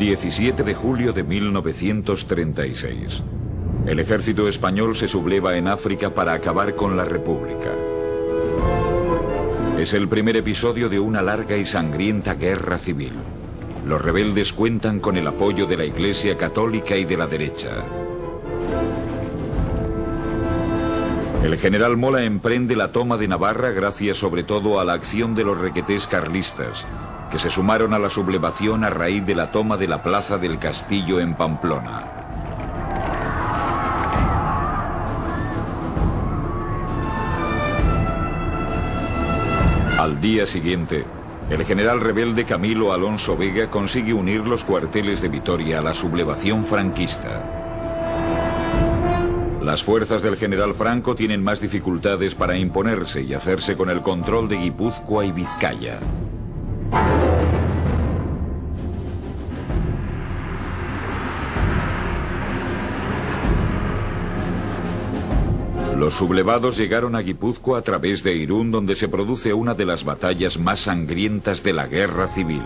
17 de julio de 1936. El ejército español se subleva en África para acabar con la República. Es el primer episodio de una larga y sangrienta guerra civil. Los rebeldes cuentan con el apoyo de la Iglesia Católica y de la derecha. El general Mola emprende la toma de Navarra gracias sobre todo a la acción de los requetés carlistas, que se sumaron a la sublevación a raíz de la toma de la plaza del Castillo en Pamplona. Al día siguiente, el general rebelde Camilo Alonso Vega consigue unir los cuarteles de Vitoria a la sublevación franquista. Las fuerzas del general Franco tienen más dificultades para imponerse y hacerse con el control de Guipúzcoa y Vizcaya. Los sublevados llegaron a Guipúzcoa a través de Irún, donde se produce una de las batallas más sangrientas de la guerra civil.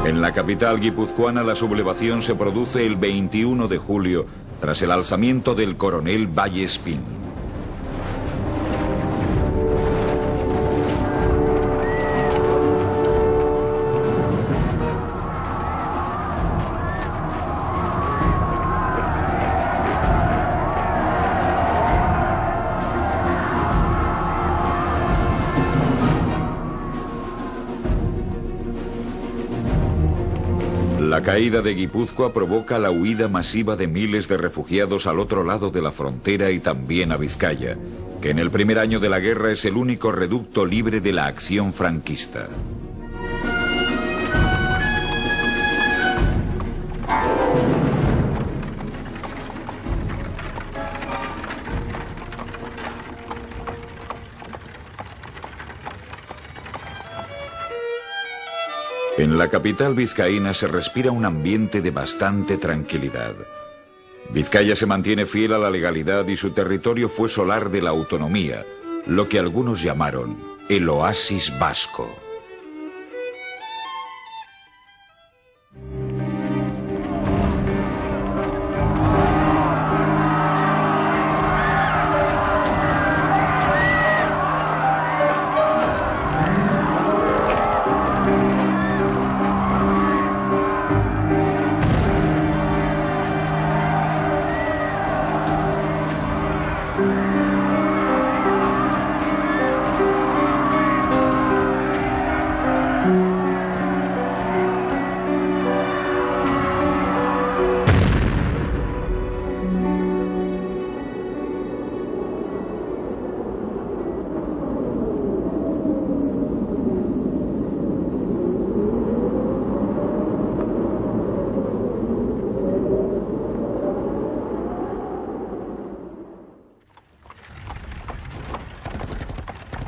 En la capital guipuzcoana la sublevación se produce el 21 de julio, tras el alzamiento del coronel Vallespín. La caída de Guipúzcoa provoca la huida masiva de miles de refugiados al otro lado de la frontera y también a Vizcaya, que en el primer año de la guerra es el único reducto libre de la acción franquista. En la capital vizcaína se respira un ambiente de bastante tranquilidad. Vizcaya se mantiene fiel a la legalidad y su territorio fue solar de la autonomía, lo que algunos llamaron el oasis vasco.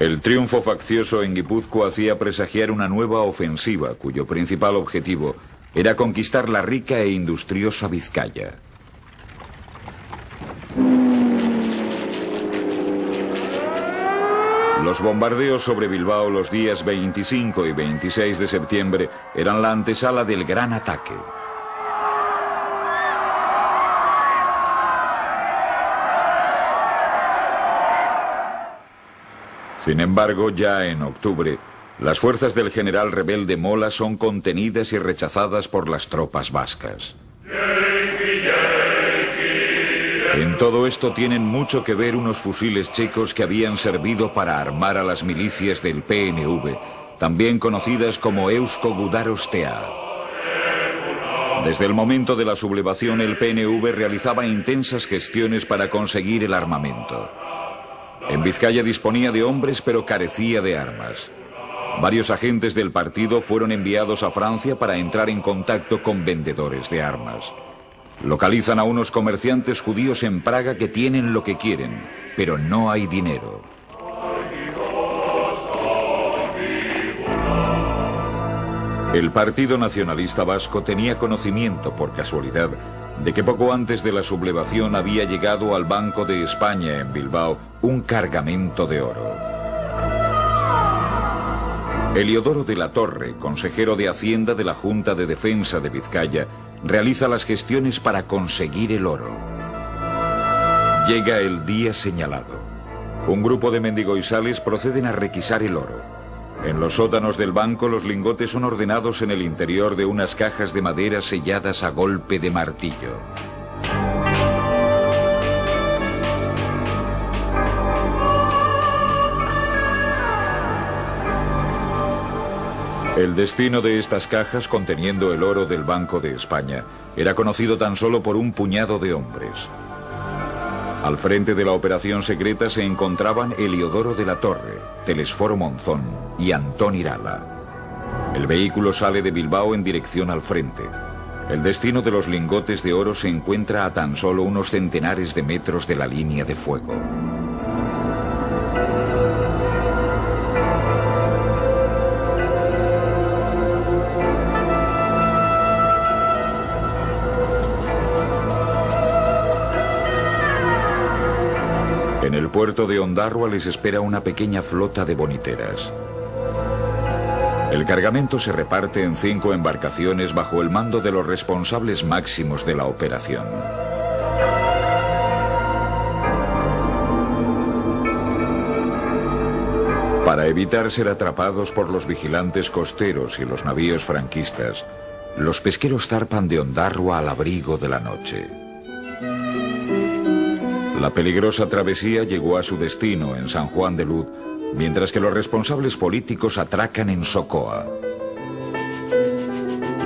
El triunfo faccioso en Guipúzcoa hacía presagiar una nueva ofensiva, cuyo principal objetivo era conquistar la rica e industriosa Vizcaya. Los bombardeos sobre Bilbao los días 25 y 26 de septiembre eran la antesala del gran ataque. Sin embargo, ya en octubre, las fuerzas del general rebelde Mola son contenidas y rechazadas por las tropas vascas. En todo esto tienen mucho que ver unos fusiles checos que habían servido para armar a las milicias del PNV, también conocidas como Eusko Gudarostea. Desde el momento de la sublevación, el PNV realizaba intensas gestiones para conseguir el armamento. En Vizcaya disponía de hombres, pero carecía de armas. Varios agentes del partido fueron enviados a Francia para entrar en contacto con vendedores de armas. Localizan a unos comerciantes judíos en Praga que tienen lo que quieren, pero no hay dinero. El Partido Nacionalista Vasco tenía conocimiento, por casualidad, de que poco antes de la sublevación había llegado al Banco de España en Bilbao un cargamento de oro. Eliodoro de la Torre, consejero de Hacienda de la Junta de Defensa de Vizcaya, realiza las gestiones para conseguir el oro. Llega el día señalado. Un grupo de mendigoizales proceden a requisar el oro. En los sótanos del banco los lingotes son ordenados en el interior de unas cajas de madera selladas a golpe de martillo. El destino de estas cajas conteniendo el oro del Banco de España era conocido tan solo por un puñado de hombres. Al frente de la operación secreta se encontraban Eliodoro de la Torre, Telesforo Monzón y Antón Irala. El vehículo sale de Bilbao en dirección al frente. El destino de los lingotes de oro se encuentra a tan solo unos centenares de metros de la línea de fuego. En el puerto de Ondarroa les espera una pequeña flota de boniteras. El cargamento se reparte en 5 embarcaciones bajo el mando de los responsables máximos de la operación. Para evitar ser atrapados por los vigilantes costeros y los navíos franquistas, los pesqueros zarpan de Ondarroa al abrigo de la noche. La peligrosa travesía llegó a su destino en San Juan de Luz, mientras que los responsables políticos atracan en Socoa.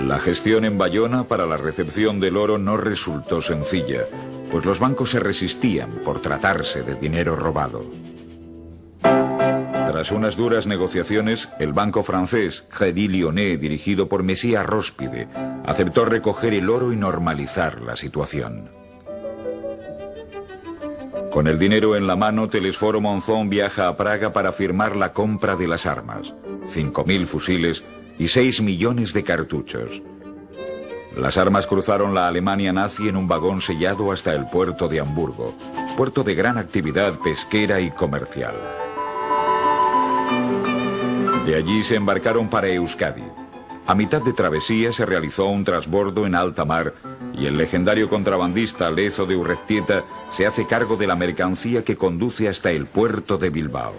La gestión en Bayona para la recepción del oro no resultó sencilla, pues los bancos se resistían por tratarse de dinero robado. Tras unas duras negociaciones, el banco francés Crédit Lyonnais, dirigido por Mesías Róspide, aceptó recoger el oro y normalizar la situación. Con el dinero en la mano, Telesforo Monzón viaja a Praga para firmar la compra de las armas, 5.000 fusiles y 6 millones de cartuchos. Las armas cruzaron la Alemania nazi en un vagón sellado hasta el puerto de Hamburgo, puerto de gran actividad pesquera y comercial. De allí se embarcaron para Euskadi. A mitad de travesía se realizó un transbordo en alta mar y el legendario contrabandista Lezo de Urreztieta se hace cargo de la mercancía que conduce hasta el puerto de Bilbao.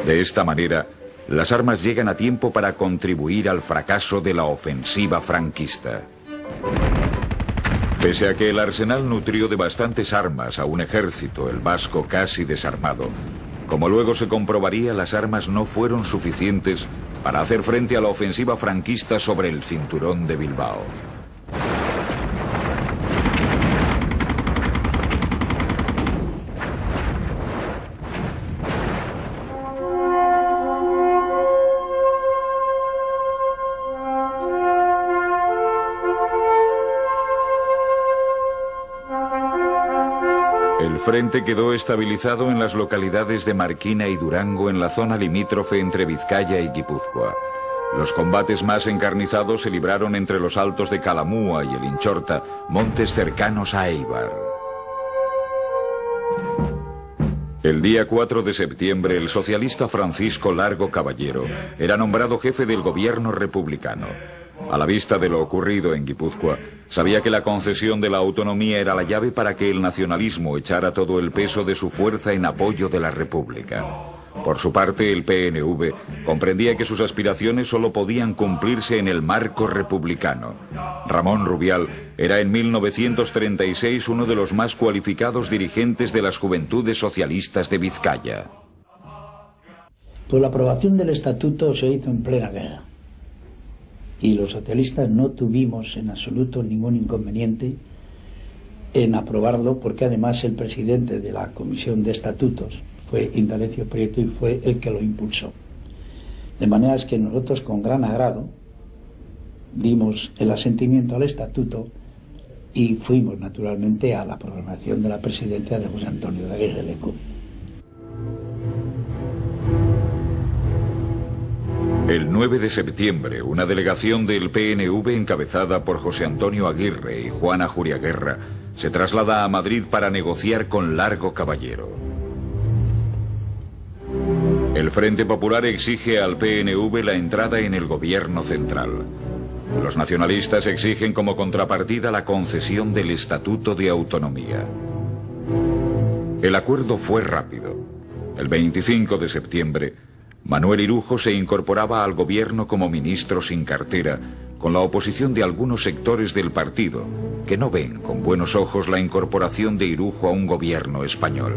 De esta manera, las armas llegan a tiempo para contribuir al fracaso de la ofensiva franquista. Pese a que el arsenal nutrió de bastantes armas a un ejército, el vasco casi desarmado, como luego se comprobaría, las armas no fueron suficientes para hacer frente a la ofensiva franquista sobre el cinturón de Bilbao. El frente quedó estabilizado en las localidades de Marquina y Durango, en la zona limítrofe entre Vizcaya y Guipúzcoa. Los combates más encarnizados se libraron entre los altos de Calamúa y el Inchorta, montes cercanos a Eibar. El día 4 de septiembre, el socialista Francisco Largo Caballero era nombrado jefe del gobierno republicano. A la vista de lo ocurrido en Guipúzcoa, sabía que la concesión de la autonomía era la llave para que el nacionalismo echara todo el peso de su fuerza en apoyo de la República. Por su parte, el PNV comprendía que sus aspiraciones solo podían cumplirse en el marco republicano. Ramón Rubial era en 1936 uno de los más cualificados dirigentes de las Juventudes Socialistas de Vizcaya. Pues la aprobación del estatuto se hizo en plena guerra. Y los socialistas no tuvimos en absoluto ningún inconveniente en aprobarlo, porque además el presidente de la Comisión de Estatutos fue Indalecio Prieto y fue el que lo impulsó. De manera que nosotros con gran agrado dimos el asentimiento al estatuto y fuimos naturalmente a la programación de la presidencia de José Antonio de Aguirre Leco. El 9 de septiembre, una delegación del PNV encabezada por José Antonio Aguirre y Juan Ajuriaguerra se traslada a Madrid para negociar con Largo Caballero. El Frente Popular exige al PNV la entrada en el gobierno central. Los nacionalistas exigen como contrapartida la concesión del Estatuto de Autonomía. El acuerdo fue rápido. El 25 de septiembre, Manuel Irujo se incorporaba al gobierno como ministro sin cartera, con la oposición de algunos sectores del partido, que no ven con buenos ojos la incorporación de Irujo a un gobierno español.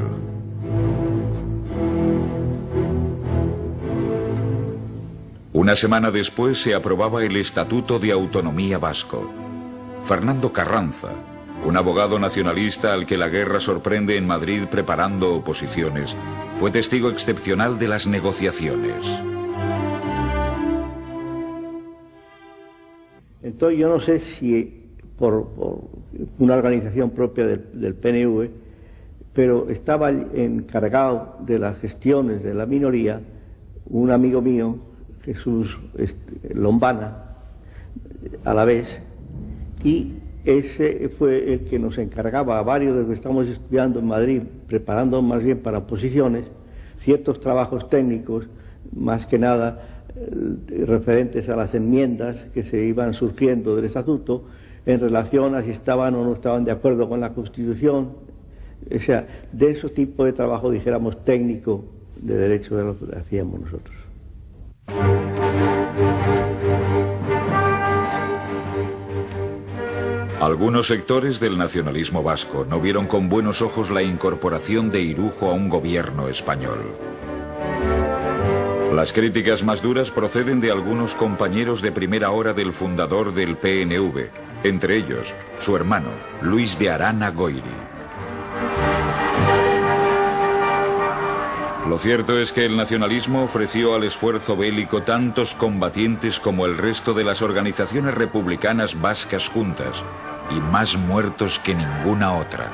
Una semana después se aprobaba el Estatuto de Autonomía Vasco. Fernando Carranza, un abogado nacionalista al que la guerra sorprende en Madrid preparando oposiciones, fue testigo excepcional de las negociaciones. Entonces yo no sé si por una organización propia del PNV, pero estaba encargado de las gestiones de la minoría un amigo mío, Jesús Lombana, a la vez, y ese fue el que nos encargaba a varios de los que estamos estudiando en Madrid, preparando más bien para oposiciones, ciertos trabajos técnicos, más que nada referentes a las enmiendas que se iban surgiendo del estatuto en relación a si estaban o no estaban de acuerdo con la Constitución, o sea, de ese tipo de trabajo, dijéramos, técnico de derecho de lo que hacíamos nosotros. Algunos sectores del nacionalismo vasco no vieron con buenos ojos la incorporación de Irujo a un gobierno español. Las críticas más duras proceden de algunos compañeros de primera hora del fundador del PNV, entre ellos su hermano, Luis de Arana Goiri. Lo cierto es que el nacionalismo ofreció al esfuerzo bélico tantos combatientes como el resto de las organizaciones republicanas vascas juntas, y más muertos que ninguna otra.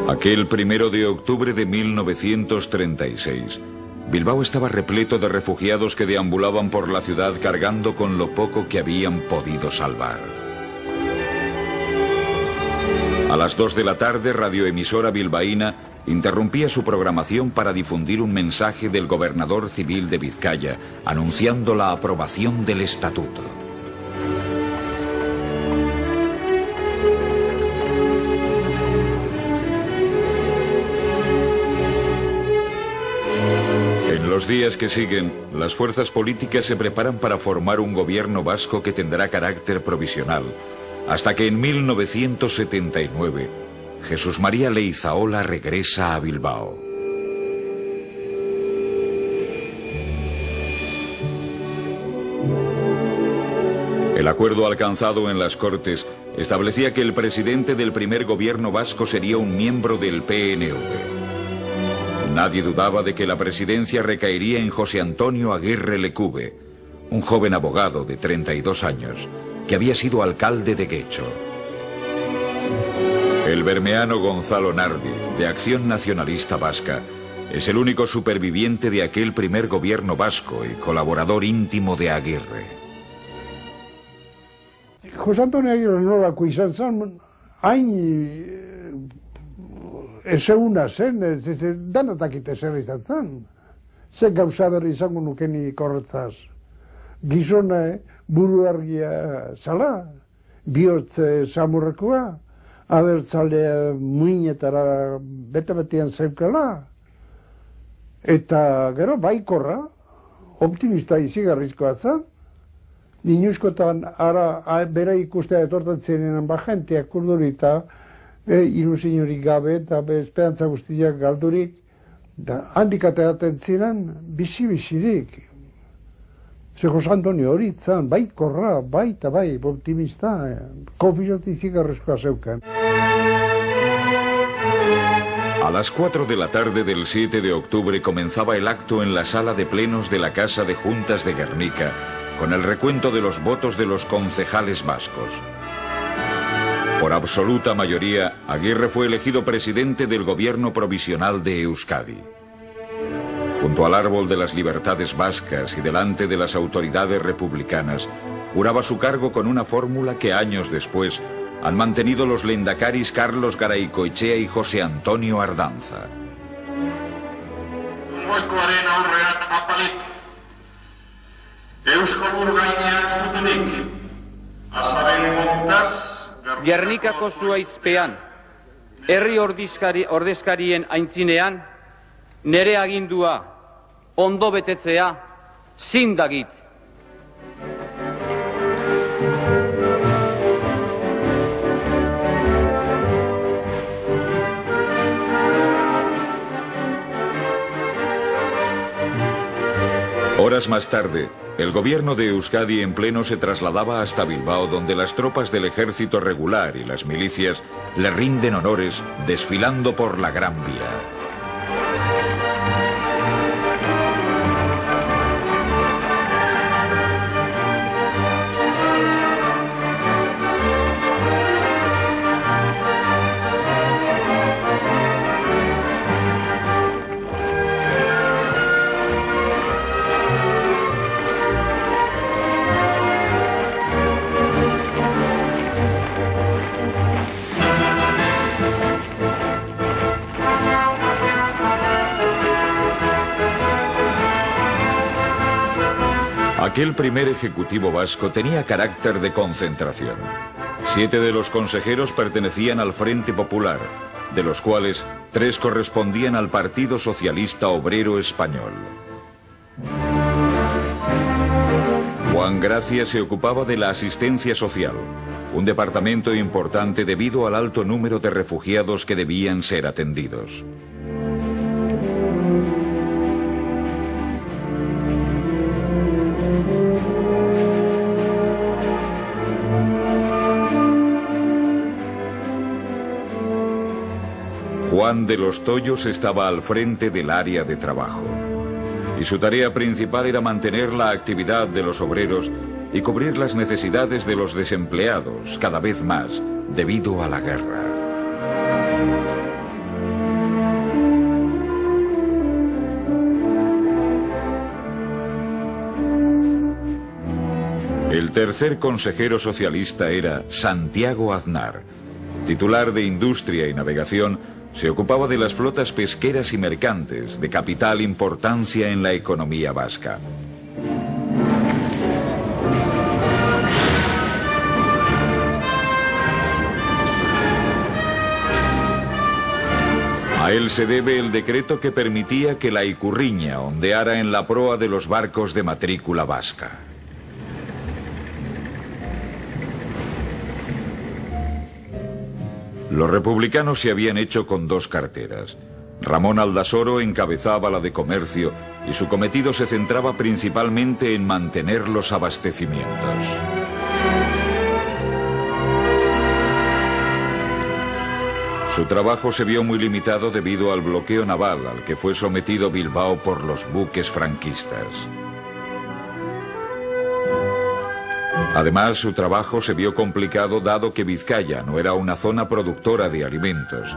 Aquel 1 de octubre de 1936, Bilbao estaba repleto de refugiados que deambulaban por la ciudad cargando con lo poco que habían podido salvar. A las 2 de la tarde, radioemisora bilbaína interrumpía su programación para difundir un mensaje del gobernador civil de Vizcaya, anunciando la aprobación del estatuto. En los días que siguen, las fuerzas políticas se preparan para formar un gobierno vasco que tendrá carácter provisional, hasta que en 1979 Jesús María Leizaola regresa a Bilbao. El acuerdo alcanzado en las Cortes establecía que el presidente del primer gobierno vasco sería un miembro del PNV. Nadie dudaba de que la presidencia recaería en José Antonio Aguirre Lecube, un joven abogado de 32 años, que había sido alcalde de Guecho. El bermeano Gonzalo Nardi, de Acción Nacionalista Vasca, es el único superviviente de aquel primer gobierno vasco y colaborador íntimo de Aguirre. José Antonio Aguirre nolako izan zen, hain ezaguna zen, danatakite zer izan zen. Ze gauza berri izango nukenik horretzaz. Gizona buru argia zala, bihotze samurrekoa, abertzalea muinetara bete-betean zeukela, eta gero baikorra, optimista izigarrizkoa zen, Ninuskotan ara bera ikustea etortan zirenean bajenteak urdurita, ilusiorik gabe eta esperantza guztiak galdurik, handik ateratzen ziren bizi-bizirik. Ze José Antonio hori zan, baikorra, baita bai, optimista, konfianza izigarrizkoa zeukan. A las 4 de la tarde del 7 de octubre comenzaba el acto en la sala de plenos de la Casa de Juntas de Guernica, con el recuento de los votos de los concejales vascos. Por absoluta mayoría, Aguirre fue elegido presidente del gobierno provisional de Euskadi. Junto al árbol de las libertades vascas y delante de las autoridades republicanas, juraba su cargo con una fórmula que años después han mantenido los lehendakaris Carlos Garaikoetxea y José Antonio Ardanza. Gernikako zuhaizpean, herri ordezkarien aintzinean, nere agindua ondo betetzea zindagit. Horas más tarde, el gobierno de Euskadi en pleno se trasladaba hasta Bilbao, donde las tropas del ejército regular y las milicias le rinden honores desfilando por la Gran Vía. Aquel primer ejecutivo vasco tenía carácter de concentración. 7 de los consejeros pertenecían al Frente Popular, de los cuales 3 correspondían al Partido Socialista Obrero Español. Juan Gracia se ocupaba de la asistencia social, un departamento importante debido al alto número de refugiados que debían ser atendidos. Juan de los Toyos estaba al frente del área de trabajo, y su tarea principal era mantener la actividad de los obreros y cubrir las necesidades de los desempleados, cada vez más, debido a la guerra. El tercer consejero socialista era Santiago Aznar, titular de Industria y Navegación. Se ocupaba de las flotas pesqueras y mercantes, de capital importancia en la economía vasca. A él se debe el decreto que permitía que la Icurriña ondeara en la proa de los barcos de matrícula vasca. Los republicanos se habían hecho con 2 carteras. Ramón Aldasoro encabezaba la de comercio y su cometido se centraba principalmente en mantener los abastecimientos. Su trabajo se vio muy limitado debido al bloqueo naval al que fue sometido Bilbao por los buques franquistas. Además, su trabajo se vio complicado dado que Vizcaya no era una zona productora de alimentos,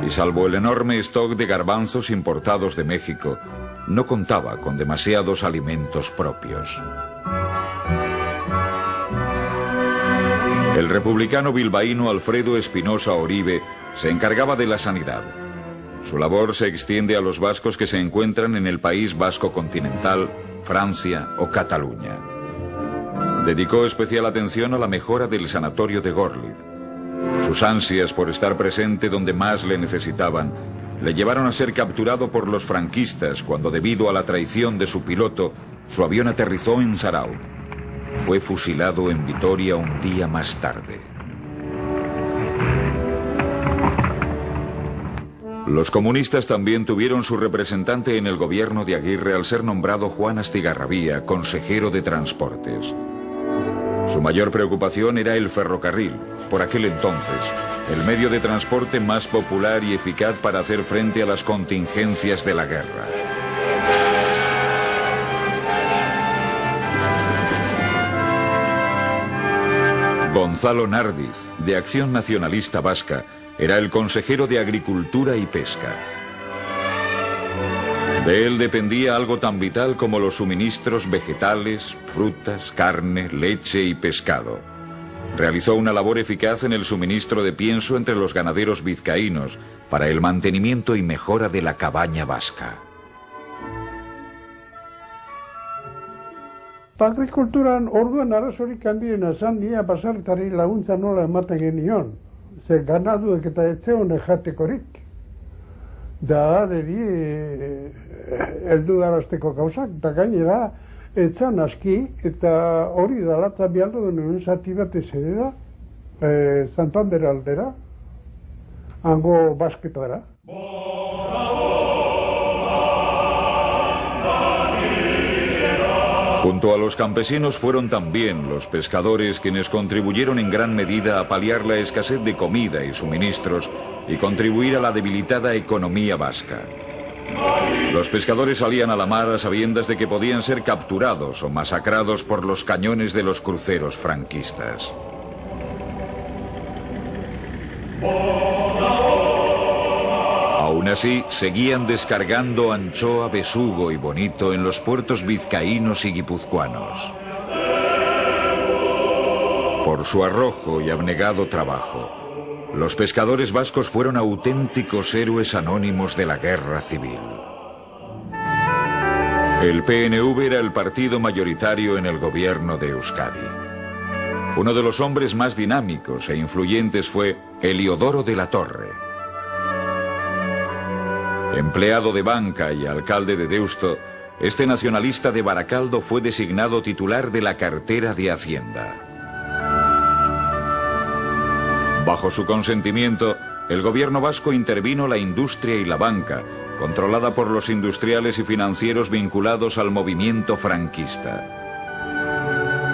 y salvo el enorme stock de garbanzos importados de México, no contaba con demasiados alimentos propios. El republicano bilbaíno Alfredo Espinosa Oribe se encargaba de la sanidad. Su labor se extiende a los vascos que se encuentran en el país vasco continental, Francia o Cataluña. Dedicó especial atención a la mejora del sanatorio de Gorlitz. Sus ansias por estar presente donde más le necesitaban le llevaron a ser capturado por los franquistas cuando, debido a la traición de su piloto, su avión aterrizó en Zarautz. Fue fusilado en Vitoria un día más tarde. Los comunistas también tuvieron su representante en el gobierno de Aguirre al ser nombrado Juan Astigarrabía, consejero de Transportes. Su mayor preocupación era el ferrocarril, por aquel entonces, el medio de transporte más popular y eficaz para hacer frente a las contingencias de la guerra. Gonzalo Nardiz, de Acción Nacionalista Vasca, era el consejero de Agricultura y Pesca. De él dependía algo tan vital como los suministros vegetales, frutas, carne, leche y pescado. Realizó una labor eficaz en el suministro de pienso entre los ganaderos vizcaínos para el mantenimiento y mejora de la cabaña vasca. Agrikulturan orduan arazorik handiena zan nia baserritarrei laguntza nola ematen genion. Ze ganaduek eta etzeon jatekorik. Da areri heldu darazteko gauzak, eta gainera etzan aski, eta hori dala eta bialdo denuen zati bat ezera, Santander aldera, hango basketara. Junto a los campesinos fueron también los pescadores quienes contribuyeron en gran medida a paliar la escasez de comida y suministros y contribuir a la debilitada economía vasca. Los pescadores salían a la mar a sabiendas de que podían ser capturados o masacrados por los cañones de los cruceros franquistas. Aún así, seguían descargando anchoa, besugo y bonito en los puertos vizcaínos y guipuzcoanos. Por su arrojo y abnegado trabajo, los pescadores vascos fueron auténticos héroes anónimos de la guerra civil. El PNV era el partido mayoritario en el gobierno de Euskadi. Uno de los hombres más dinámicos e influyentes fue Heliodoro de la Torre. Empleado de banca y alcalde de Deusto, este nacionalista de Baracaldo fue designado titular de la cartera de Hacienda. Bajo su consentimiento, el gobierno vasco intervino la industria y la banca, controlada por los industriales y financieros vinculados al movimiento franquista.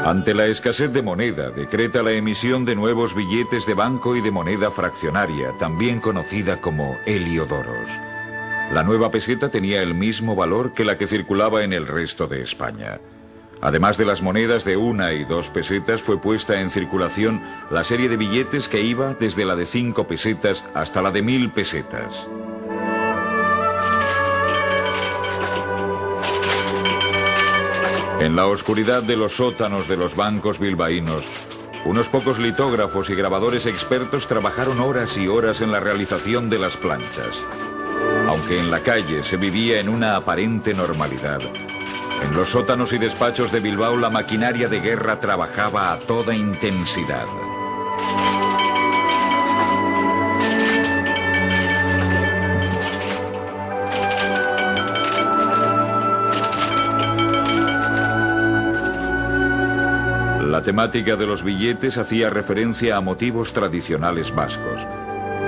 Ante la escasez de moneda, decreta la emisión de nuevos billetes de banco y de moneda fraccionaria, también conocida como heliodoros. La nueva peseta tenía el mismo valor que la que circulaba en el resto de España. Además de las monedas de 1 y 2 pesetas, fue puesta en circulación la serie de billetes que iba desde la de 5 pesetas hasta la de 1000 pesetas. En la oscuridad de los sótanos de los bancos bilbaínos, unos pocos litógrafos y grabadores expertos trabajaron horas y horas en la realización de las planchas. Aunque en la calle se vivía en una aparente normalidad, en los sótanos y despachos de Bilbao la maquinaria de guerra trabajaba a toda intensidad. La temática de los billetes hacía referencia a motivos tradicionales vascos.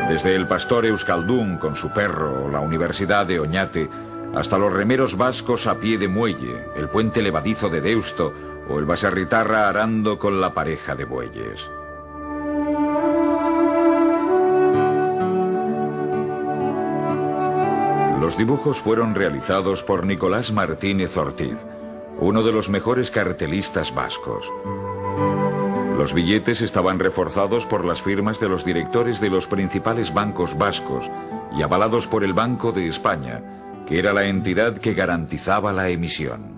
Desde el pastor euskaldún con su perro o la Universidad de Oñate, hasta los remeros vascos a pie de muelle, el puente levadizo de Deusto o el baserritarra arando con la pareja de bueyes. Los dibujos fueron realizados por Nicolás Martínez Ortiz, uno de los mejores cartelistas vascos. Los billetes estaban reforzados por las firmas de los directores de los principales bancos vascos y avalados por el Banco de España, que era la entidad que garantizaba la emisión.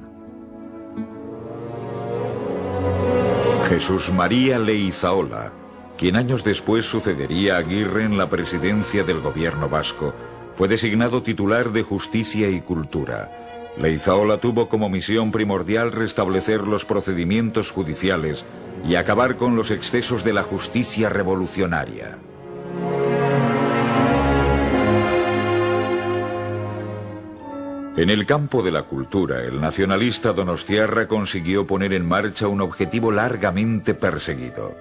Jesús María Leizaola, quien años después sucedería a Aguirre en la presidencia del gobierno vasco, fue designado titular de Justicia y Cultura. Leizaola tuvo como misión primordial restablecer los procedimientos judiciales y acabar con los excesos de la justicia revolucionaria. En el campo de la cultura, el nacionalista donostiarra consiguió poner en marcha un objetivo largamente perseguido: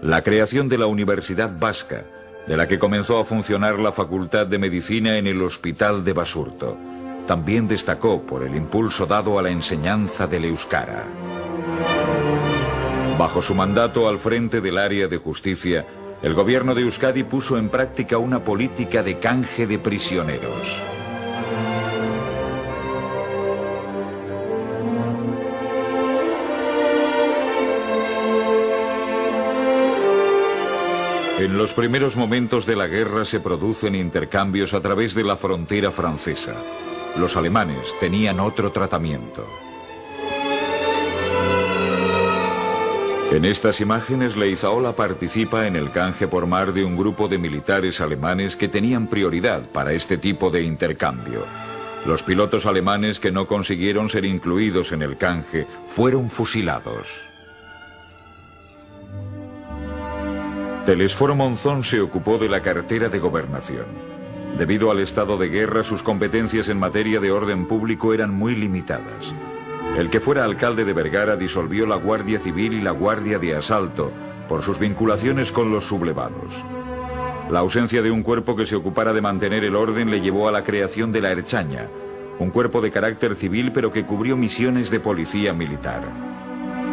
la creación de la Universidad Vasca, de la que comenzó a funcionar la Facultad de Medicina en el Hospital de Basurto. También destacó por el impulso dado a la enseñanza del euskara. Bajo su mandato al frente del área de justicia, el gobierno de Euskadi puso en práctica una política de canje de prisioneros. En los primeros momentos de la guerra se producen intercambios a través de la frontera francesa. Los alemanes tenían otro tratamiento. En estas imágenes, Leizaola participa en el canje por mar de un grupo de militares alemanes que tenían prioridad para este tipo de intercambio. Los pilotos alemanes que no consiguieron ser incluidos en el canje fueron fusilados. Telesforo Monzón se ocupó de la cartera de gobernación. Debido al estado de guerra, sus competencias en materia de orden público eran muy limitadas. El que fuera alcalde de Vergara disolvió la Guardia Civil y la Guardia de Asalto por sus vinculaciones con los sublevados. La ausencia de un cuerpo que se ocupara de mantener el orden le llevó a la creación de la Ertzaintza, un cuerpo de carácter civil pero que cubrió misiones de policía militar.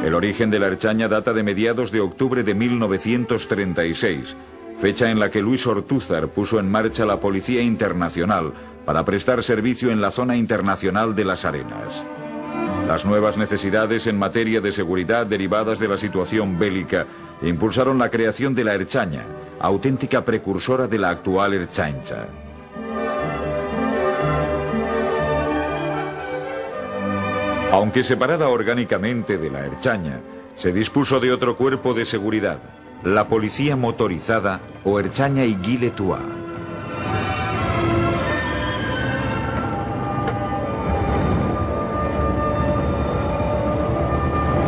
El origen de la Ertzaintza data de mediados de octubre de 1936, fecha en la que Luis Ortúzar puso en marcha la Policía Internacional para prestar servicio en la zona internacional de las Arenas. Las nuevas necesidades en materia de seguridad derivadas de la situación bélica impulsaron la creación de la Ertzaintza, auténtica precursora de la actual Ertzaintza. Aunque separada orgánicamente de la Ertzaintza, se dispuso de otro cuerpo de seguridad, la Policía Motorizada o Ertzaintza Iguiletua.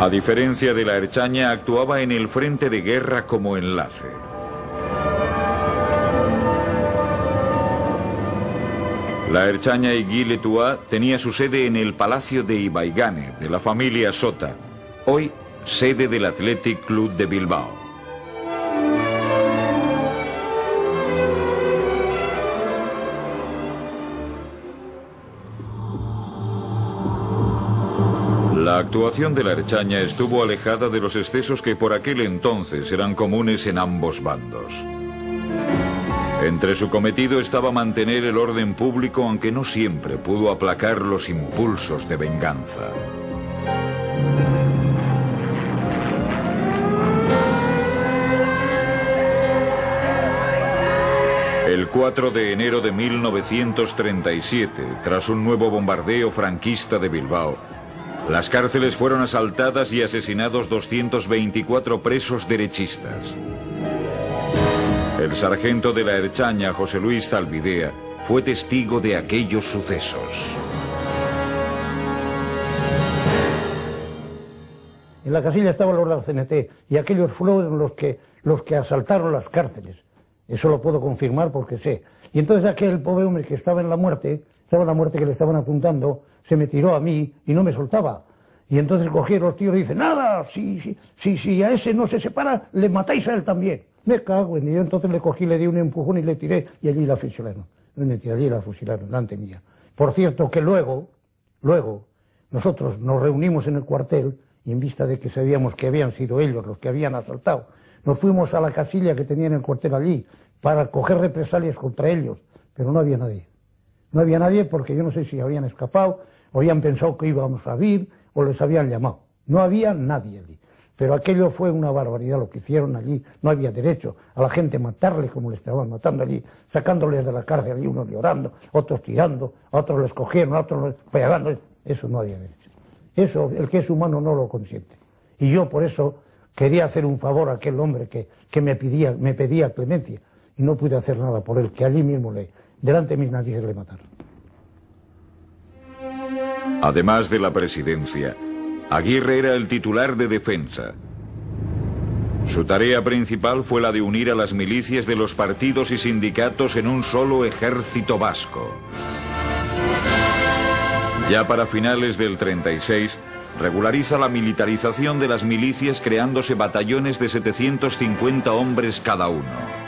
A diferencia de la Ertzaintza, actuaba en el frente de guerra como enlace. La Ertzaintza Iguiletua tenía su sede en el Palacio de Ibaigane, de la familia Sota, hoy sede del Athletic Club de Bilbao. La actuación de la Ertzaintza estuvo alejada de los excesos que por aquel entonces eran comunes en ambos bandos. Entre su cometido estaba mantener el orden público, aunque no siempre pudo aplacar los impulsos de venganza. El 4 de enero de 1937, tras un nuevo bombardeo franquista de Bilbao, las cárceles fueron asaltadas y asesinados 224 presos derechistas. El sargento de la Ertzaintza, José Luis Zalbidea, fue testigo de aquellos sucesos. En la casilla estaban los del CNT y aquellos fueron los que asaltaron las cárceles. Eso lo puedo confirmar porque sé. Y entonces aquel pobre hombre que estaba en la muerte que le estaban apuntando, se me tiró a mí y no me soltaba. Y entonces cogieron los tíos y dicen, nada, si a ese no se separa, le matáis a él también. Me cago en. Y yo entonces le cogí, le di un empujón y le tiré, y allí la fusilaron. Allí la fusilaron, delante mía. Por cierto que luego, nosotros nos reunimos en el cuartel, y en vista de que sabíamos que habían sido ellos los que habían asaltado, nos fuimos a la casilla que tenían en el cuartel allí, para coger represalias contra ellos, pero no había nadie. No había nadie porque yo no sé si habían escapado, o habían pensado que íbamos a vivir, o les habían llamado. No había nadie allí. Pero aquello fue una barbaridad lo que hicieron allí. No había derecho a la gente matarle como le estaban matando allí, sacándoles de la cárcel allí, unos llorando, otros tirando, a otros les cogieron, a otros les pegando. Eso no había derecho. Eso, el que es humano no lo consiente. Y yo por eso quería hacer un favor a aquel hombre que me pedía clemencia, y no pude hacer nada por él, que allí mismo delante de mis narices le mataron. Además de la presidencia, Aguirre era el titular de defensa. Su tarea principal fue la de unir a las milicias de los partidos y sindicatos en un solo ejército vasco. Ya para finales del 36, regulariza la militarización de las milicias creándose batallones de 750 hombres cada uno.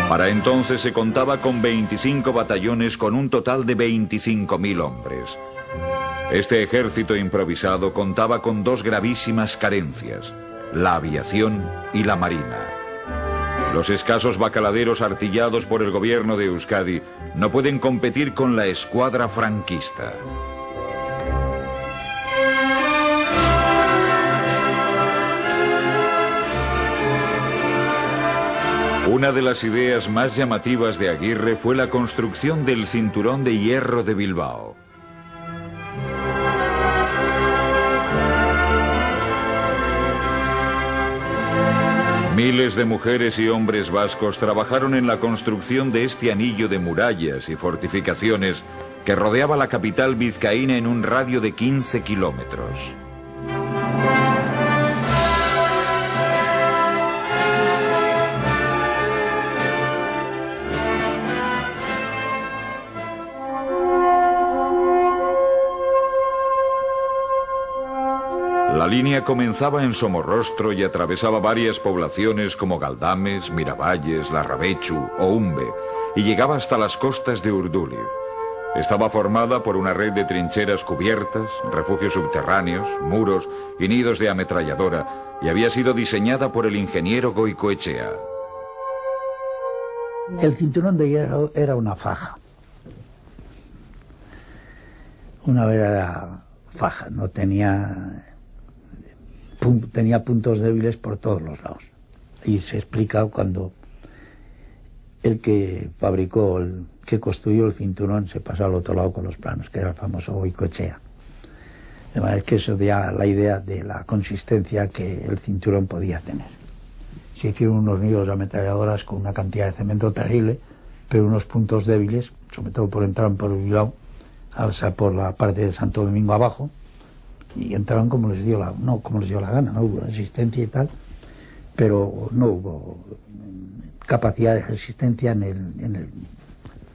Para entonces se contaba con 25 batallones con un total de 25.000 hombres. Este ejército improvisado contaba con dos gravísimas carencias, la aviación y la marina. Los escasos bacaladeros artillados por el gobierno de Euskadi no pueden competir con la escuadra franquista. Una de las ideas más llamativas de Aguirre fue la construcción del Cinturón de Hierro de Bilbao. Miles de mujeres y hombres vascos trabajaron en la construcción de este anillo de murallas y fortificaciones que rodeaba la capital vizcaína en un radio de 15 kilómetros. La línea comenzaba en Somorrostro y atravesaba varias poblaciones como Galdames, Miravalles, Larrabechu o Umbe, y llegaba hasta las costas de Urduliz. Estaba formada por una red de trincheras cubiertas, refugios subterráneos, muros y nidos de ametralladora, y había sido diseñada por el ingeniero Goicoechea. El cinturón de hierro era una faja. Una verdadera faja, no tenía puntos débiles por todos los lados. Y se explica cuando el que fabricó, el que construyó el cinturón, se pasó al otro lado con los planos, que era el famoso Goicoechea. De manera que eso da la idea de la consistencia que el cinturón podía tener. Se hicieron unos nidos de ametralladoras con una cantidad de cemento terrible, pero unos puntos débiles, sobre todo por entrar por Bilbao, por la parte de Santo Domingo abajo, y entraron como les dio la gana, no hubo resistencia y tal, pero no hubo capacidad de resistencia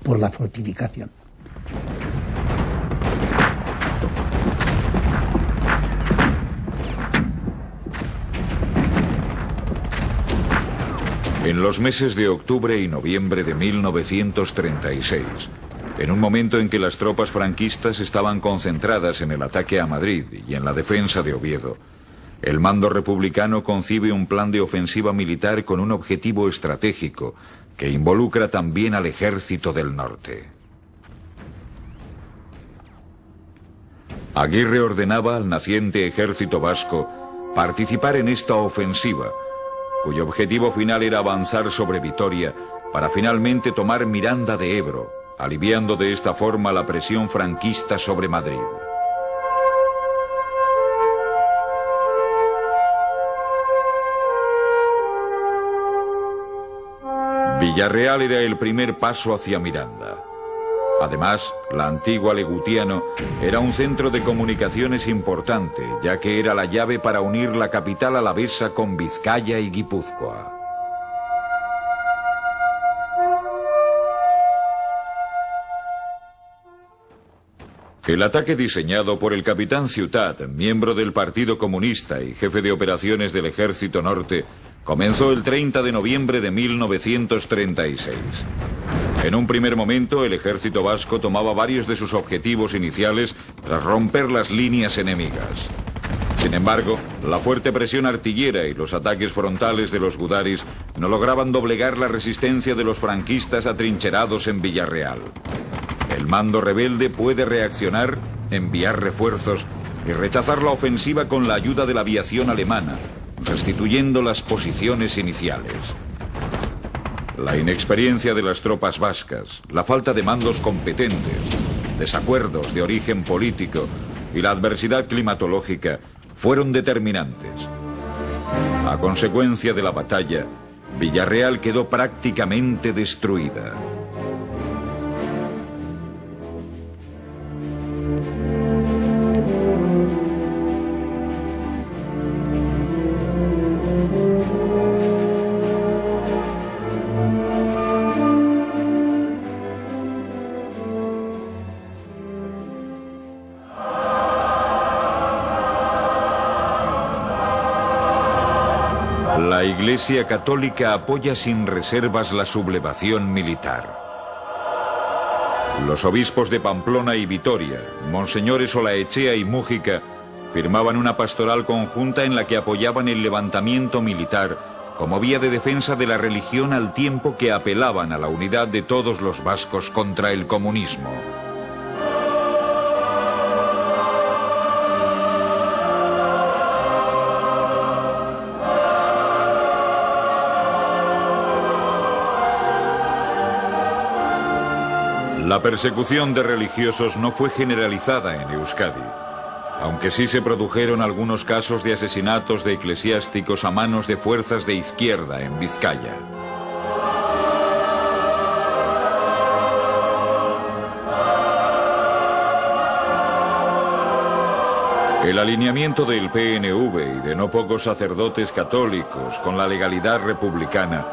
por la fortificación. En los meses de octubre y noviembre de 1936, en un momento en que las tropas franquistas estaban concentradas en el ataque a Madrid y en la defensa de Oviedo, el mando republicano concibe un plan de ofensiva militar con un objetivo estratégico que involucra también al Ejército del Norte. Aguirre ordenaba al naciente ejército vasco participar en esta ofensiva, cuyo objetivo final era avanzar sobre Vitoria para finalmente tomar Miranda de Ebro, aliviando de esta forma la presión franquista sobre Madrid. Villarreal era el primer paso hacia Miranda. Además, la antigua Legutiano era un centro de comunicaciones importante, ya que era la llave para unir la capital alavesa con Vizcaya y Guipúzcoa. El ataque diseñado por el capitán Ciutat, miembro del Partido Comunista y jefe de operaciones del Ejército Norte, comenzó el 30 de noviembre de 1936. En un primer momento, el ejército vasco tomaba varios de sus objetivos iniciales tras romper las líneas enemigas. Sin embargo, la fuerte presión artillera y los ataques frontales de los gudaris no lograban doblegar la resistencia de los franquistas atrincherados en Villarreal. El mando rebelde puede reaccionar, enviar refuerzos y rechazar la ofensiva con la ayuda de la aviación alemana, restituyendo las posiciones iniciales. La inexperiencia de las tropas vascas, la falta de mandos competentes, desacuerdos de origen político y la adversidad climatológica fueron determinantes. A consecuencia de la batalla, Villarreal quedó prácticamente destruida. La Iglesia Católica apoya sin reservas la sublevación militar. Los obispos de Pamplona y Vitoria, monseñores Olaechea y Mújica, firmaban una pastoral conjunta en la que apoyaban el levantamiento militar como vía de defensa de la religión, al tiempo que apelaban a la unidad de todos los vascos contra el comunismo. La persecución de religiosos no fue generalizada en Euskadi, aunque sí se produjeron algunos casos de asesinatos de eclesiásticos a manos de fuerzas de izquierda en Vizcaya. El alineamiento del PNV y de no pocos sacerdotes católicos con la legalidad republicana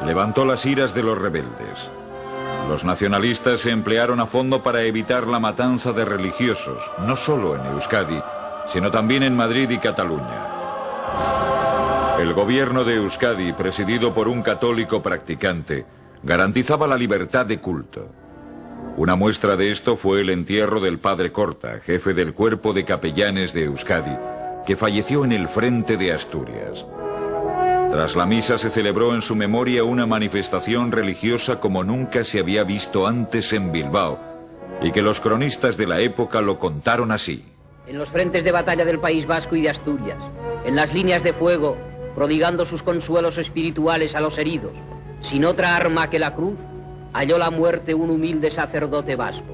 levantó las iras de los rebeldes. Los nacionalistas se emplearon a fondo para evitar la matanza de religiosos, no solo en Euskadi, sino también en Madrid y Cataluña. El gobierno de Euskadi, presidido por un católico practicante, garantizaba la libertad de culto. Una muestra de esto fue el entierro del padre Corta, jefe del cuerpo de capellanes de Euskadi, que falleció en el frente de Asturias. Tras la misa se celebró en su memoria una manifestación religiosa como nunca se había visto antes en Bilbao, y que los cronistas de la época lo contaron así. En los frentes de batalla del País Vasco y de Asturias, en las líneas de fuego, prodigando sus consuelos espirituales a los heridos, sin otra arma que la cruz, halló la muerte un humilde sacerdote vasco.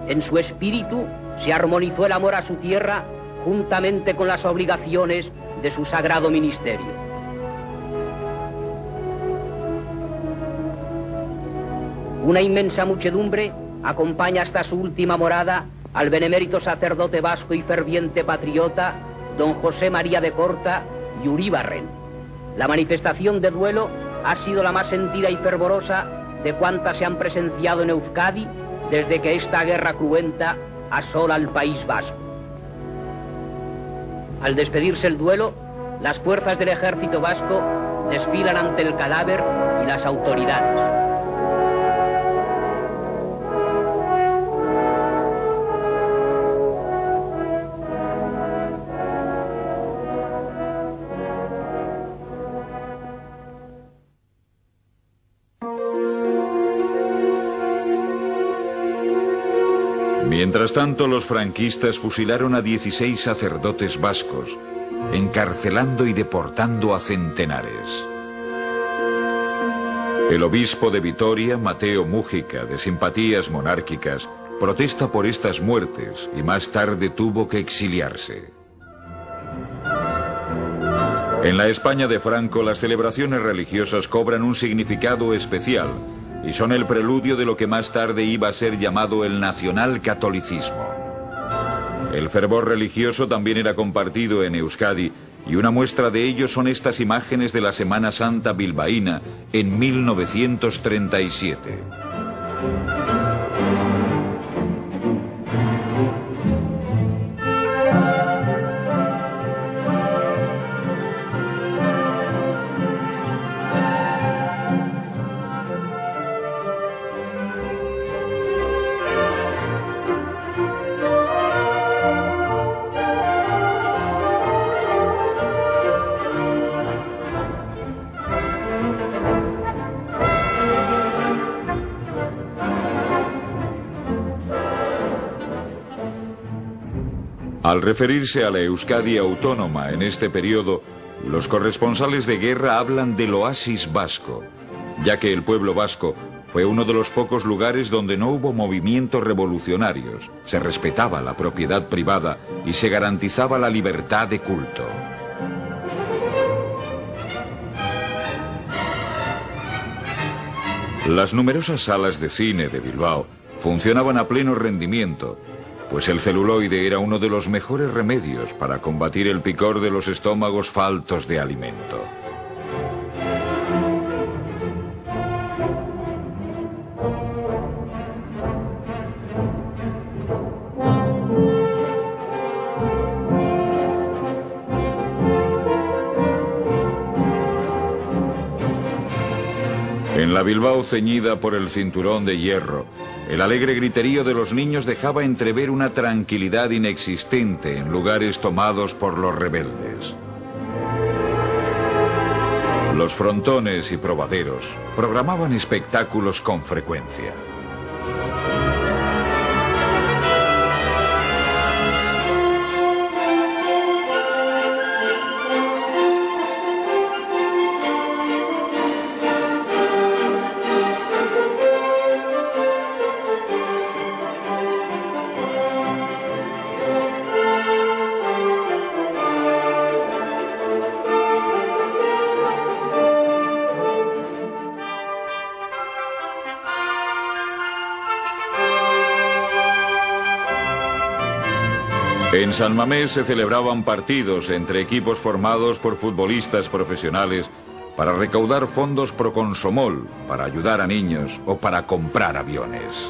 En su espíritu se armonizó el amor a su tierra juntamente con las obligaciones de su sagrado ministerio. Una inmensa muchedumbre acompaña hasta su última morada al benemérito sacerdote vasco y ferviente patriota, don José María de Corta y Uríbarren. La manifestación de duelo ha sido la más sentida y fervorosa de cuantas se han presenciado en Euskadi desde que esta guerra cruenta asola al País Vasco. Al despedirse el duelo, las fuerzas del ejército vasco desfilan ante el cadáver y las autoridades. Mientras tanto, los franquistas fusilaron a 16 sacerdotes vascos, encarcelando y deportando a centenares. El obispo de Vitoria, Mateo Mújica, de simpatías monárquicas, protesta por estas muertes y más tarde tuvo que exiliarse. En la España de Franco, las celebraciones religiosas cobran un significado especial y son el preludio de lo que más tarde iba a ser llamado el nacionalcatolicismo. El fervor religioso también era compartido en Euskadi, y una muestra de ello son estas imágenes de la Semana Santa bilbaína en 1937. Al referirse a la Euskadi autónoma en este periodo, los corresponsales de guerra hablan del oasis vasco, ya que el pueblo vasco fue uno de los pocos lugares donde no hubo movimientos revolucionarios, se respetaba la propiedad privada y se garantizaba la libertad de culto. Las numerosas salas de cine de Bilbao funcionaban a pleno rendimiento, pues el celuloide era uno de los mejores remedios para combatir el picor de los estómagos faltos de alimento. En la Bilbao ceñida por el cinturón de hierro, el alegre griterío de los niños dejaba entrever una tranquilidad inexistente en lugares tomados por los rebeldes. Los frontones y probaderos programaban espectáculos con frecuencia. En San Mamés se celebraban partidos entre equipos formados por futbolistas profesionales para recaudar fondos pro Consomol, para ayudar a niños o para comprar aviones.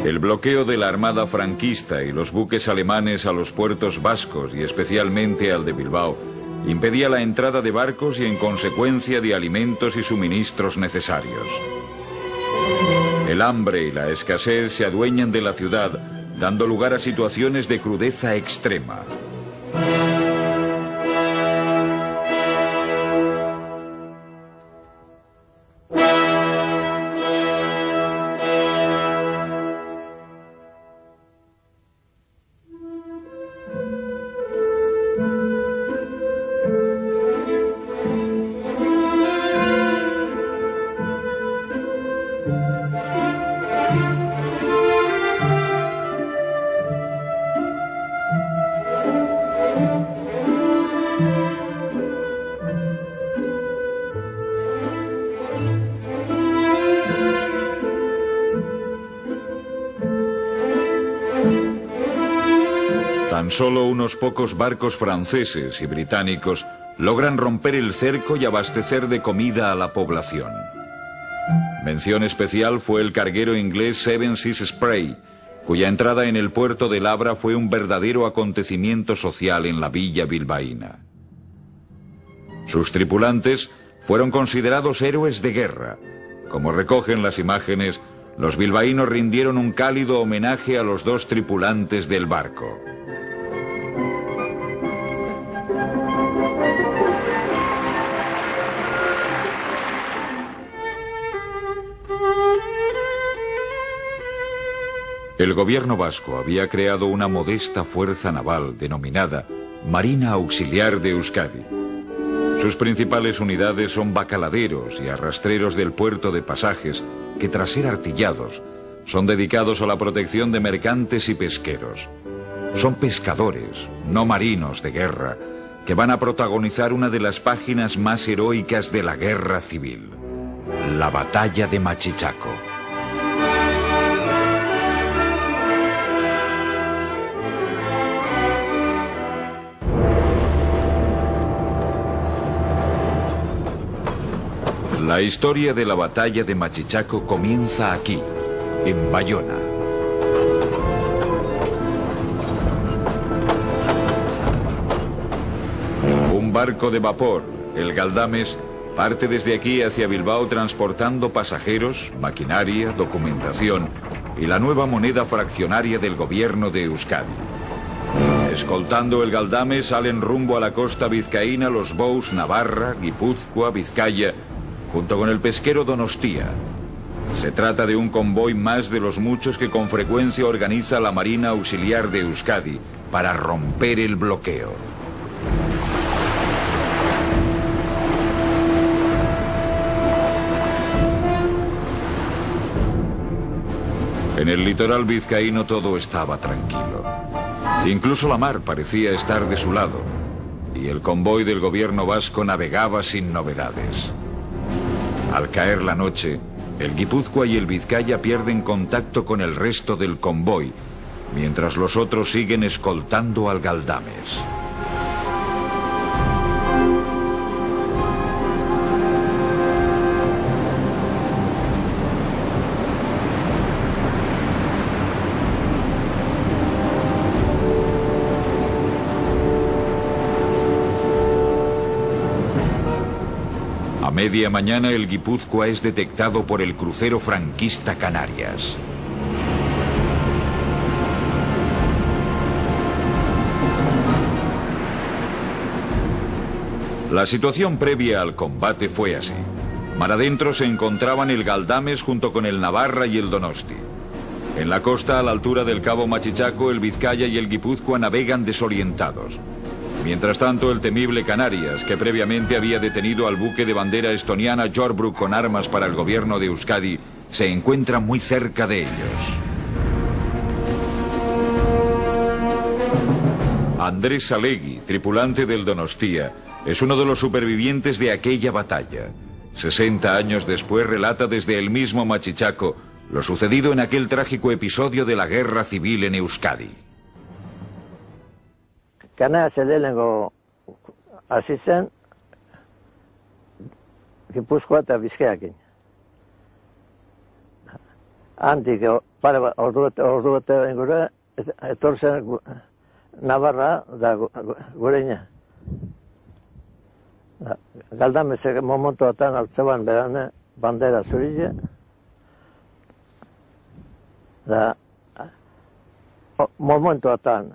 El bloqueo de la Armada franquista y los buques alemanes a los puertos vascos y especialmente al de Bilbao impedía la entrada de barcos y en consecuencia de alimentos y suministros necesarios. El hambre y la escasez se adueñan de la ciudad, dando lugar a situaciones de crudeza extrema. Tan solo unos pocos barcos franceses y británicos logran romper el cerco y abastecer de comida a la población. Mención especial fue el carguero inglés Seven Seas Spray, cuya entrada en el puerto de Labra fue un verdadero acontecimiento social en la villa bilbaína. Sus tripulantes fueron considerados héroes de guerra. Como recogen las imágenes, los bilbaínos rindieron un cálido homenaje a los dos tripulantes del barco. El gobierno vasco había creado una modesta fuerza naval denominada Marina Auxiliar de Euskadi. Sus principales unidades son bacaladeros y arrastreros del puerto de pasajes que, tras ser artillados, son dedicados a la protección de mercantes y pesqueros. Son pescadores, no marinos de guerra, que van a protagonizar una de las páginas más heroicas de la guerra civil, la batalla de Machichaco. La historia de la batalla de Machichaco comienza aquí, en Bayona. Un barco de vapor, el Galdames, parte desde aquí hacia Bilbao transportando pasajeros, maquinaria, documentación y la nueva moneda fraccionaria del gobierno de Euskadi. Escoltando el Galdames salen rumbo a la costa vizcaína los Bous, Navarra, Guipúzcoa, Vizcaya, junto con el pesquero Donostia. Se trata de un convoy más de los muchos que con frecuencia organiza la Marina Auxiliar de Euskadi para romper el bloqueo. En el litoral vizcaíno todo estaba tranquilo. Incluso la mar parecía estar de su lado, y el convoy del gobierno vasco navegaba sin novedades. Al caer la noche, el Guipúzcoa y el Vizcaya pierden contacto con el resto del convoy, mientras los otros siguen escoltando al Galdames. A media mañana el Guipúzcoa es detectado por el crucero franquista Canarias. La situación previa al combate fue así. Mar adentro se encontraban el Galdames junto con el Navarra y el Donosti. En la costa, a la altura del cabo Machichaco, el Vizcaya y el Guipúzcoa navegan desorientados. Mientras tanto, el temible Canarias, que previamente había detenido al buque de bandera estoniana Jorbrook con armas para el gobierno de Euskadi, se encuentra muy cerca de ellos. Andrés Salegui, tripulante del Donostia, es uno de los supervivientes de aquella batalla. 60 años después relata desde el mismo Machichaco lo sucedido en aquel trágico episodio de la guerra civil en Euskadi. Kanarias lehenengo hasi zen Gipuzkoa eta Bizkaiarekin. Handik ordu bete inguru etorri zen Navarra da gureina. Galdamezek momentuatan altzeban berane bandera zurile. Da momentuatan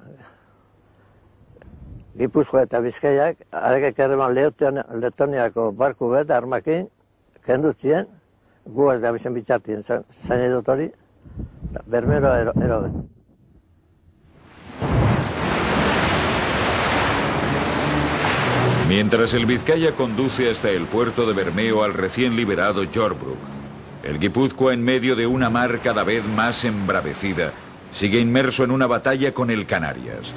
Gipuzkoa eta Bizkaiak arekek erreman Letoniako barku bet armakin kendutzien, gu ez da bizen bitxartien zain edot hori, bermero eroben. Mientras el Vizcaya conduce hasta el puerto de Bermeo al recién liberado Jorbrook, el Guipúzcoa, en medio de una mar cada vez más embravecida, sigue inmerso en una batalla con el Canarias.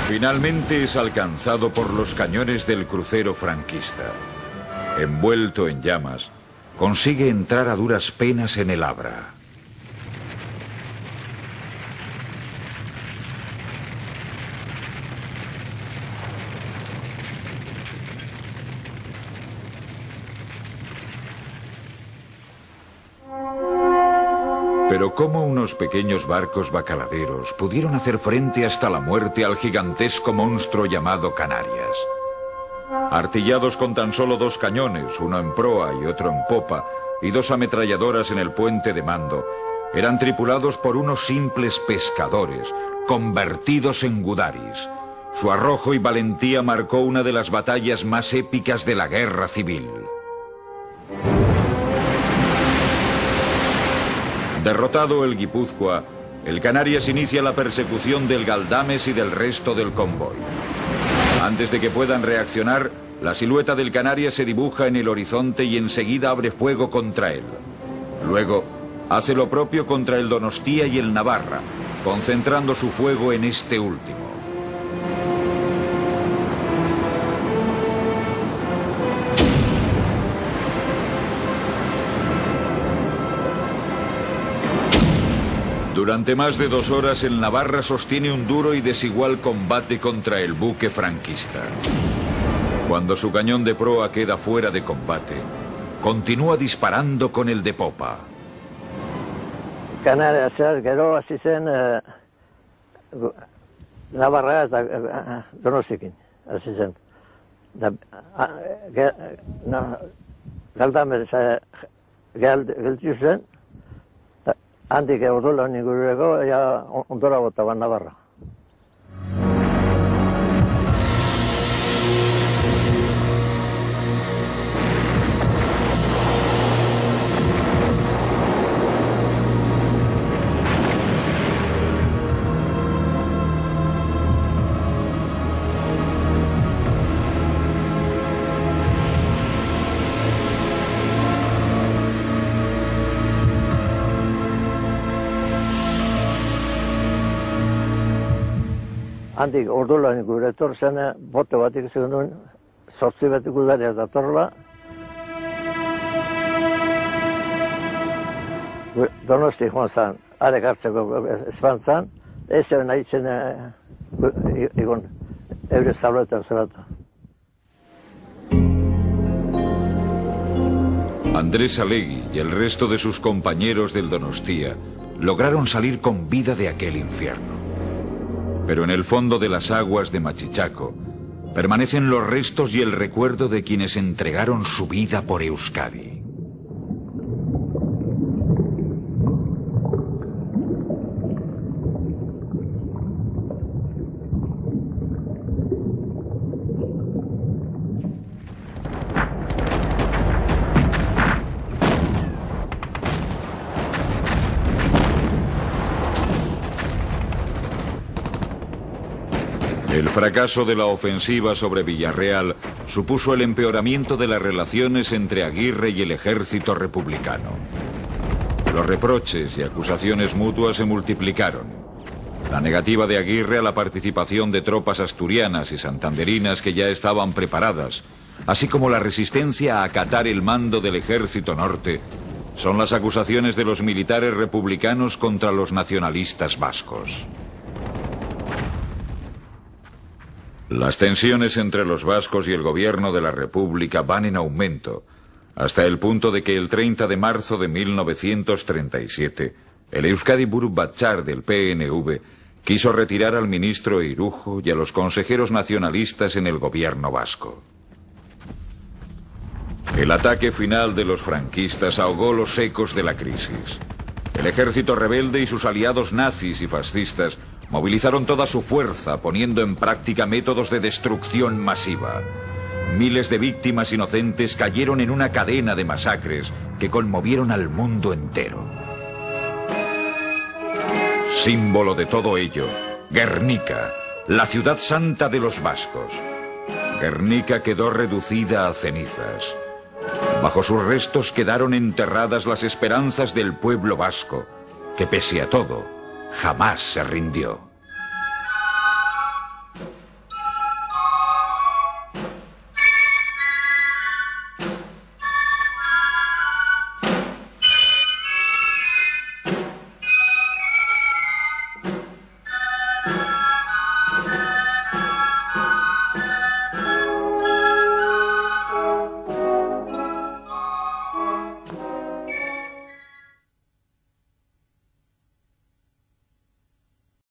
Finalmente es alcanzado por los cañones del crucero franquista. Envuelto en llamas, consigue entrar a duras penas en el Abra. Pero ¿cómo unos pequeños barcos bacaladeros pudieron hacer frente hasta la muerte al gigantesco monstruo llamado Canarias? Artillados con tan solo 2 cañones, uno en proa y otro en popa, y 2 ametralladoras en el puente de mando, eran tripulados por unos simples pescadores, convertidos en gudaris. Su arrojo y valentía marcó una de las batallas más épicas de la guerra civil. Derrotado el Guipúzcoa, el Canarias inicia la persecución del Galdames y del resto del convoy. Antes de que puedan reaccionar, la silueta del Canarias se dibuja en el horizonte y enseguida abre fuego contra él. Luego, hace lo propio contra el Donostia y el Navarra, concentrando su fuego en este último. Durante más de 2 horas el Navarra sostiene un duro y desigual combate contra el buque franquista. Cuando su cañón de proa queda fuera de combate, continúa disparando con el de popa. Canarias gero hasi zen Navarra eta Donostiarekin hasi zen. Galdames gelditu zen. Handik orduan ingurureko, ondora botaban Navarra. Handik orduan gure etor zen, bote batik zen duen, 8 bat gudariaz datorla. Donosti joan zen, arek hartzeko espantzan, ez zen nahi zen egon, eure zabletan zerata. Andrés Salegui y el resto de sus compañeros del Donostia lograron salir con vida de aquel infierno. Pero en el fondo de las aguas de Machichaco permanecen los restos y el recuerdo de quienes entregaron su vida por Euskadi. El fracaso de la ofensiva sobre Villarreal supuso el empeoramiento de las relaciones entre Aguirre y el ejército republicano. Los reproches y acusaciones mutuas se multiplicaron. La negativa de Aguirre a la participación de tropas asturianas y santanderinas que ya estaban preparadas, así como la resistencia a acatar el mando del ejército norte, son las acusaciones de los militares republicanos contra los nacionalistas vascos. Las tensiones entre los vascos y el gobierno de la República van en aumento, hasta el punto de que el 30 de marzo de 1937, el Euskadi Buru Batzar del PNV quiso retirar al ministro Irujo y a los consejeros nacionalistas en el gobierno vasco. El ataque final de los franquistas ahogó los ecos de la crisis. El ejército rebelde y sus aliados nazis y fascistas movilizaron toda su fuerza, poniendo en práctica métodos de destrucción masiva. Miles de víctimas inocentes cayeron en una cadena de masacres que conmovieron al mundo entero. Símbolo de todo ello, Guernica, la ciudad santa de los vascos. Guernica quedó reducida a cenizas. Bajo sus restos quedaron enterradas las esperanzas del pueblo vasco, que pese a todo, jamás se rindió.